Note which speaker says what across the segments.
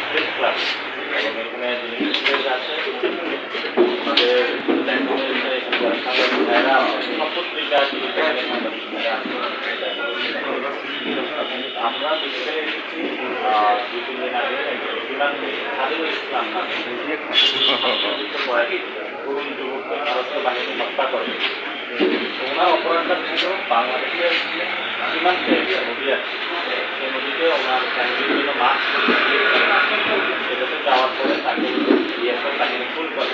Speaker 1: Press club এবং এখানে যিনি আছে আমাদের সাংবাদিক ভাইয়েরা সব পত্রিকার সাংবাদিক ভাইয়েরা আমরা বেসিক্যালি এসেছি 2-3 দিন আগে সীমান্তে আদিল ইসলাম তরুণ যুবককে ভারতীয় বাহিনী হত্যা করে। ওনার অপরাধটা ছিল বাংলাদেশের সীমান্তে যে নদী আছে সেই নদীতে ওনার ফ্যামিলির জন্য মাছ সেটাতে যাওয়ার পরে তাকে বিএসএফ তাকে ফুল করে।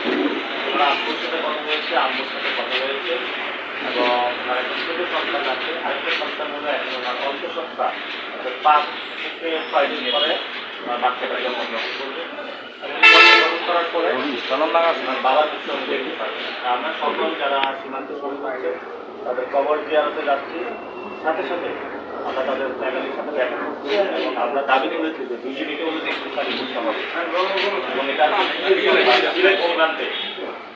Speaker 1: ওনার আব্বুর সাথে কথা হয়েছে, আম্মুর সাথে কথা হয়েছে এবং ওনার একটা ছোটো সন্তান আছে, আরেকটা সন্তান হলো এখন ওনার অন্তঃসত্ত্বা 5 থেকে 6 দিন পরে ওনার বাচ্চাটা জন্মগ্রহণ করবে। করার পরে বাবার সঙ্গে দেখতে পারবে। আমরা সকল যারা সীমান্ত শহীদ হচ্ছে তাদের কবর জিয়ারতে যাচ্ছি, সাথে সাথে আমরা তাদের ফ্যামিলির সাথে দেখা করছি এবং আমরা দাবি করেছি যে বিজেপিকে হলো দেখতে পারি হবে এবং এটা প্রোগ্রামে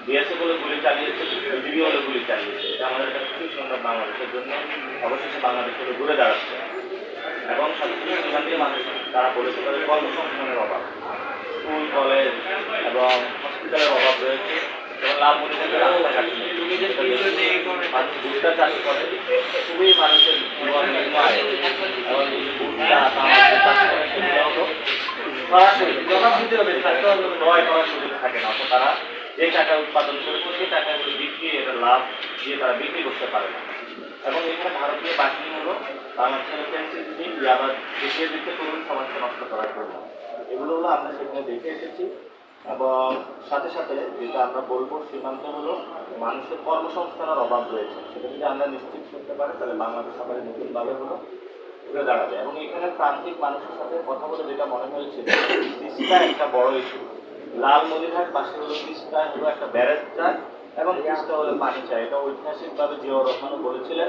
Speaker 1: বিএসএফ হলে গুলি চালিয়েছে, বিজেপি হলে গুলি চালিয়েছে। এটা আমাদের একটা খুবই সুন্দর বাংলাদেশের জন্য অবশেষে বাংলাদেশ হলে ঘুরে দাঁড়াচ্ছে এবং সাথে সীমান্তের মানুষ তারা বলেছে তাদের কর্মসংস্থানের অভাব, স্কুল কলেজ এবং হসপিটালের অভাব রয়েছে এবং লাভ মনে করতে রাস্তাঘাট মানুষ ভুট্টা চাষ করে, খুবই মানুষের জীবন নির্বাহ এবং সরাসরি জনবৃদ্ধি হবে ক্রয় করার সুযোগ থাকে না। তো তারা যে টাকা উৎপাদন করেছে সেই টাকাগুলো বিক্রি এটা লাভ দিয়ে তারা বিক্রি করতে পারে না এবং এখানে ভারতীয় বাহিনী হলো বাংলাদেশের সেন্সিটিভিটি আবার দেশের দিকে তরুণ সমাজকে নষ্ট করার জন্য। এগুলো হলো আমরা সেখানে দেখে এসেছি এবং সাথে সাথে যেটা আমরা বলবো সীমান্ত হলো মানুষের কর্মসংস্থানের অভাব রয়েছে, সেটা যদি আমরা নিশ্চিত করতে পারি তাহলে বাংলাদেশ সবাই নতুনভাবে হলো ঘুরে দাঁড়াবে। এবং এখানে প্রান্তিক মানুষের সাথে কথা বলে যেটা মনে হয়েছে তিস্তা একটা বড় ইস্যু। লালমনিরহাট পাশে হলো তিস্তা হলো একটা ব্যারেজ চায় এবং তিস্তা হলো পানি চায়। এটা ঐতিহাসিকভাবে জিয়াউর রহমানও বলেছিলেন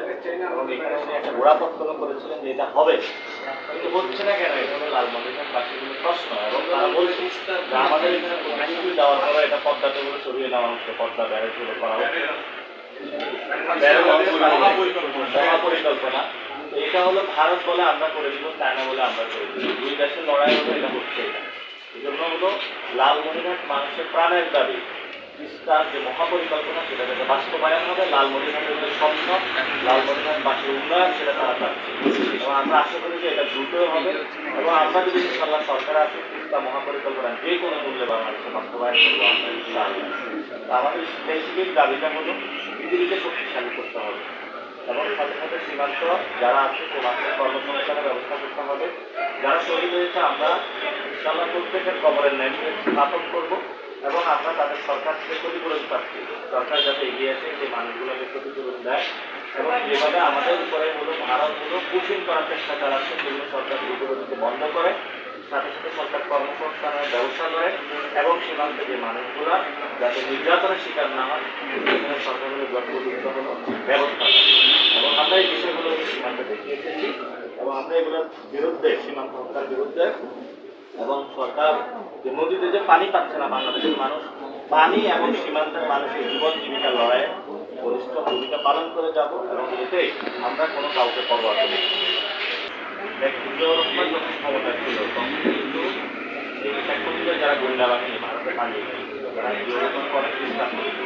Speaker 1: এবং এখানে উনি একটা গোড়াপত্তনও করেছিলেন যে এটা হবে, কিন্তু হচ্ছে না কেন? এটা হলো লালমনিরহাট পাশেগুলো প্রশ্ন এবং তারা বলছে যে আমাদের এখানে প্রতিশ্রুতি দেওয়ার পরে এটা পদ্মাতে গুলো সরিয়ে নেওয়া হচ্ছে, পদ্মা ব্যারেজ গুলো করা হচ্ছে মহাপরিকল্পনা। এটা হলো ভারত বলে আমরা করে দিব, চায়না বলে আমরা করে দিব, দুই দেশের লড়াই হলো এটা হচ্ছে। এটা এই জন্য হলো লালমনিরহাট মানুষের প্রাণের দাবি তিস্তার যে মহাপরিকল্পনা সেটা যাতে বাস্তবায়ন হবে, লালমনিরহাটের যে স্বপ্ন লালমনিরহাটবাসীর উন্নয়ন সেটা তারা চাচ্ছে এবং আমরা আশা করি যে এটা দ্রুত হবে এবং আমরা যদি ইনশাআল্লাহ সরকার আছে তিস্তা মহাপরিকল্পনা যে কোনো মূল্যে বাংলাদেশে বাস্তবায়ন করবো আমরা ইনশাআল্লাহ। আমাদের স্পেসিফিক দাবিটা হলো পৃথিবীকে শক্তিশালী করতে হবে এবং সাথে সাথে সীমান্ত যারা আছে সে মানুষের কর্মসংস্থানের ব্যবস্থা করতে হবে। যারা শহীদ হয়েছে আমরা ইনশাআল্লাহ প্রত্যেকের কবরের ন্যায় স্থাপন করবো এবং আমরা তাদের সরকার থেকে ক্ষতিপূরণ পাচ্ছি। সরকার যাতে এগিয়ে আসে যে মানুষগুলোকে ক্ষতিপূরণ দেয় এবং যেভাবে আমাদের উপরে হলো ভারত হলো পুষিং করার চেষ্টা চালাচ্ছে সেগুলো সরকার ক্ষতিপূরণকে বন্ধ করে, সাথে সাথে সরকার কর্মসংস্থানের ব্যবস্থা করে এবং সীমান্তে যে মানুষগুলা যাতে নির্যাতনের শিকার না হয় সেখানে সরকারের উপযুক্ত হলো ব্যবস্থা এবং আমরা এই বিষয়গুলো সীমান্তে দেখিয়ে এসেছি এবং আমরা এগুলোর বিরুদ্ধে সীমান্ত হত্যার বিরুদ্ধে এবং সরকার যে নদীতে যে পানি পাচ্ছে না বাংলাদেশের মানুষ, পানি এবং সীমান্তের মানুষের জীবন জীবিকার লড়াইয়ে বলিষ্ঠ ভূমিকা পালন করে যাব এবং এতে আমরা কোনো কাউকে পরোয়া করি। জিয়াউর রহমান যখন ক্ষমতা ছিল তখন কিন্তু এই শেখ মুজিবের যারা গোয়েন্দা বাহিনী ভারতে পালিয়ে গেছে যারা জিয়াউর রহমানকে অনেক চেষ্টা করেছে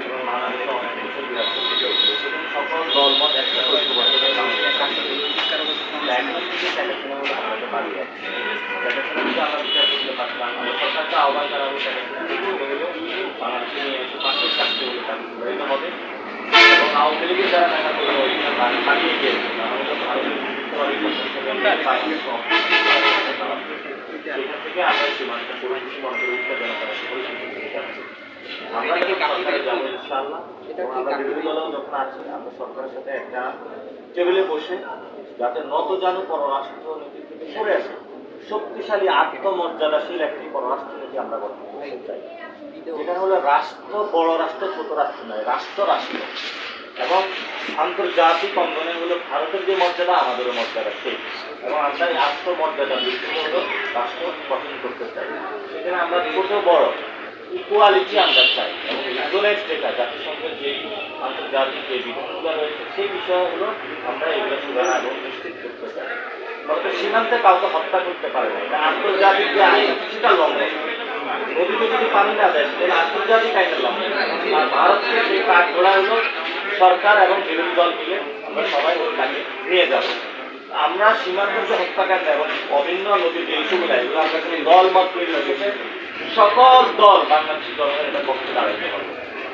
Speaker 1: এবং বাংলাদেশে অনেক কিছু বিরাট করতে চেয়েছিল সেখানে সকল দলমত একটা করে বাংলাদেশের কাছে এখন থেকে শেখ হাসিনা ভারতে পালিয়ে যাচ্ছে। শেখ হাসিনা যদি আমরা বিচার করতে পারতাম আমরা সরকারকে আহ্বান জানাবো শেখ হাসিনা বাংলাদেশে নিয়ে এসে পাশের কাছে এটা হবে এবং আওয়ামী লীগের যারা দেখা করলো ওইখানে পালিয়ে গিয়েছে আমাদের ভারতের সেখান থেকে আমরা সীমান্তের পরিস্থিতি মনে উঠতে দেওয়া আমরা সরকারে যাবো ইনশাআল্লাহ এবং আমরা বিরোধী দলও যখন আছি আমরা সরকারের সাথে একটা টেবিলে বসে যাতে নতজানু পররাষ্ট্র নীতি থেকে সরে আসে শক্তিশালী আত্মমর্যাদাশীল একটি পররাষ্ট্রনীতি আমরা গঠন করতে চাই, যেখানে হলো রাষ্ট্র বড় রাষ্ট্র ছোট রাষ্ট্র নয়, রাষ্ট্র রাষ্ট্র এবং আন্তর্জাতিক অঙ্গনে হলো ভারতের যে মর্যাদা আমাদেরও মর্যাদা সেই এবং আমরা এই আত্মমর্যাদা বৃদ্ধি হলো রাষ্ট্র গঠন করতে চাই। সেখানে আমরা ছোট বড় ইকুয়ালিটি আমরা চাই এবং ইকুয়ালাইজ যেটা জাতিসংঘের যে আন্তর্জাতিক যে বিধানগুলো রয়েছে সেই বিষয়গুলো আমরা এগুলো সুরাহা এবং নিশ্চিত করতে চাই। ভারতের সীমান্তে কাউকে হত্যা করতে পারে না, এটা আন্তর্জাতিক যে আইন সেটা লঙ্ঘন। নদীতে যদি পানি না দেয় তাহলে আন্তর্জাতিক আইনের লঙ্ঘন। আর ভারতকে সেই কাঠ ধরা হলো সরকার এবং বিরোধী দল মিলে আমরা সবাই তাকে নিয়ে যাব। আমরা সীমান্তের যে হত্যাকাণ্ড এবং অভিন্ন নদীর যে ইস্যুগুলো এগুলো আমরা কোনো দল মত নির্বিশেষে সকল দল বাংলাদেশের জনগণ এটা পক্ষে দাঁড়াতে পারবো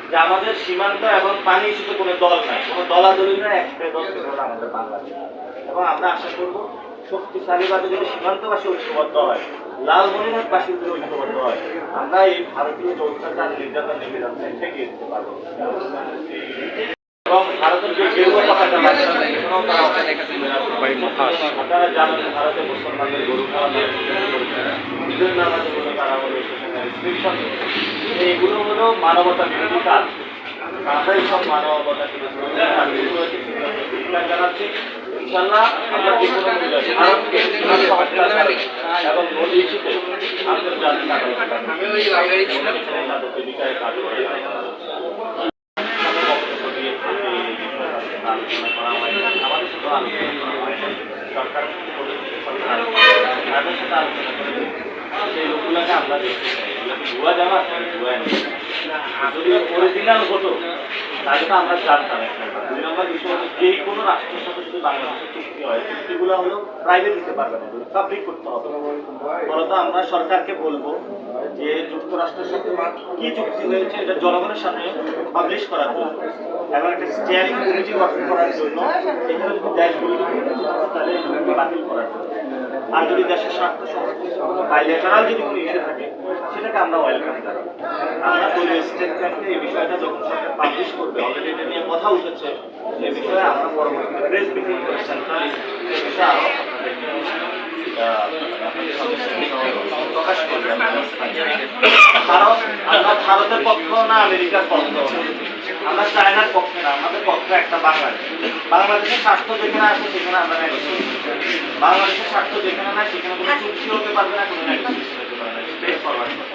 Speaker 1: যে আমাদের সীমান্ত এবং পানি ইস্যুতে কোনো দল নাই, কোনো দলাদলি নাই, একটাই দল সেটা হলো আমাদের বাংলাদেশ। এবং আমরা আশা করবো শক্তিশালীভাবে যদি সীমান্তবাসী ঐক্যবদ্ধ হয়, লালমনিরহাটবাসী যদি ঐক্যবদ্ধ হয়, আমরা এই ভারতীয় যে অত্যাচার নির্যাতন নিবেদন ঠেকিয়ে দিতে পারবো। এবং ভারতের যে গেরুয়া পতাকা আপনারা জানেন ভারতে মুসলমানদের গরু খাওয়া ঈদের নামাজে বলে তারা বলে সেখানে রেস্ট্রিকশন, এইগুলো হলো মানবতা বিরোধী কাজ। আমরা এইসব মানবতা জানাচ্ছি ইনশাল্লাহ আমরা যে কোনো মূল্যে ভারতকে এবং নদী ইস্যুতে আন্তর্জাতিক আদালতের বিচারে কাজ করে আলোচনা করা হয়, আমাদের সাথে আলোচনা করা হয়, সরকার তাদের সাথে আলোচনা করে সেই লোকগুলোকে আমরা দেখতে চাই। ভুয়া জামা ভুয়া নেই, যদি অরিজিনাল হতো তাহলে তো আমরা জানতাম। দুই নম্বর বিষয় হচ্ছে যে কোনো রাষ্ট্রের সাথে যদি বাংলাদেশের চুক্তি হয়, চুক্তিগুলো হলো প্রাইভেট দিতে পারবে না, পাবলিক করতে হবে। ফলত আমরা সরকারকে বলবো যে যুক্তরাষ্ট্রের সাথে কি চুক্তি হয়েছে এটা জনগণের সামনে পাবলিশ করার জন্য এবং একটা স্টিয়ারিং কমিটি গঠন করার জন্য এখানে যদি দেশগুলো তাহলে বাতিল করার জন্য। আর যদি দেশের স্বার্থ বাইলেটারাল যদি কোনো ইস্যু থাকে সেটাকে আমরা ওয়েলকাম করি। আমরা দলীয় স্টেটমেন্টে এই বিষয়টা যখন সরকার পাবলিশ করবে, অলরেডি এটা নিয়ে কথা উঠেছে, এই বিষয়ে আমরা পরবর্তীতে প্রেস ব্রিফিং করে সেন্ট্রালি এই বিষয়ে আরও প্রকাশ করবে। কারণ আমরা ভারতের পক্ষ না আমেরিকার পক্ষ, আমরা চায়নার পক্ষে না, আমাদের পক্ষে একটা বাংলাদেশ। বাংলাদেশের স্বার্থ যেখানে আছে সেখানে আমরা বাংলাদেশের স্বার্থ যেখানে না সেখানে কোনো চুক্তি হতে পারবে না, কোনো হতে পারবে না।